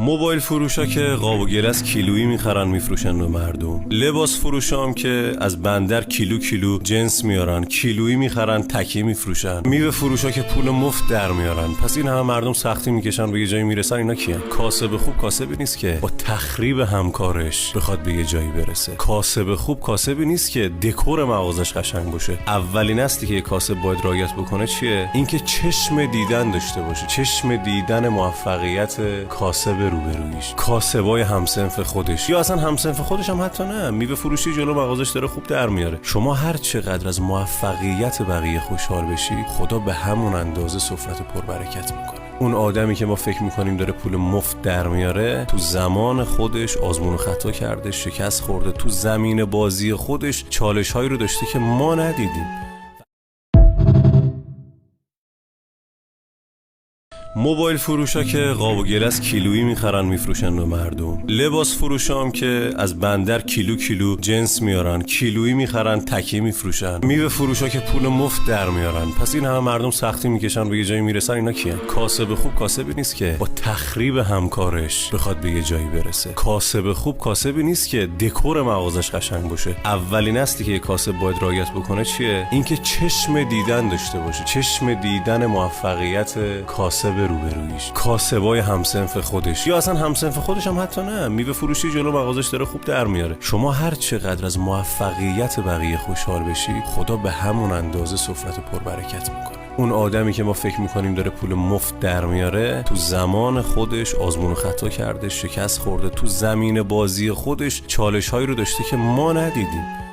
موبایل فروشا که قاب و گلس کیلویی میخرن میفروشن به مردم. لباس فروشا هم که از بندر کیلو جنس میارن کیلویی میخرن تکی میفروشن. میوه فروشا که پول مفت در میارن. پس این همه مردم سختی میکشن به یه جایی میرسن. اینا کیه؟ کاسب خوب کاسبی نیست که با تخریب همکارش بخواد به یه جایی برسه. کاسب خوب کاسبی نیست که دکور مغازش قشنگ باشه. اولین اصلی که یه کاسب باید رعایت بکنه چیه؟ اینکه چشم دیدن داشته باشه. چشم دیدن موفقیت کاسب روبرویش، کاسبای همسنف خودش، یا اصلا همسنف خودش هم حتی نه. میوه فروشی جلو مغازش داره خوب در میاره. شما هر چقدر از موفقیت بقیه خوشحال بشی، خدا به همون اندازه سفرت پربرکت میکنه. اون آدمی که ما فکر میکنیم داره پول مفت در میاره، تو زمان خودش آزمون و خطا کرده، شکست خورده، تو زمین بازی خودش چالش هایی رو داشته که ما ندیدیم. موبایل فروشا که قاب و گلس کیلویی میخرن میفروشن به مردم. لباس فروشا هم که از بندر کیلو جنس میارن کیلویی میخرن تکی میفروشن. میوه فروشا که پول مفت در میارن. پس این همه مردم سختی میکشن به یه جایی میرسن. اینا کیه؟ کاسب خوب کاسبی نیست که با تخریب همکارش بخواد به یه جایی برسه. کاسب خوب کاسبی نیست که دکور مغازش قشنگ باشه. اولین اصلی که یه کاسب باید رعایت بکنه چیه؟ اینکه چشم دیدن داشته باشه. چشم دیدن موفقیت کاسب روبرویش، کاسبای همسنف خودش، یا اصلا همسنف خودش هم حتی نه. میوه فروشی جلو مغازش داره خوب در میاره. شما هر چقدر از موفقیت بقیه خوشحال بشی، خدا به همون اندازه سفرت پربرکت میکنه. اون آدمی که ما فکر میکنیم داره پول مفت در میاره، تو زمان خودش آزمون و خطا کرده، شکست خورده، تو زمین بازی خودش چالش هایی رو داشته که ما ندیدیم.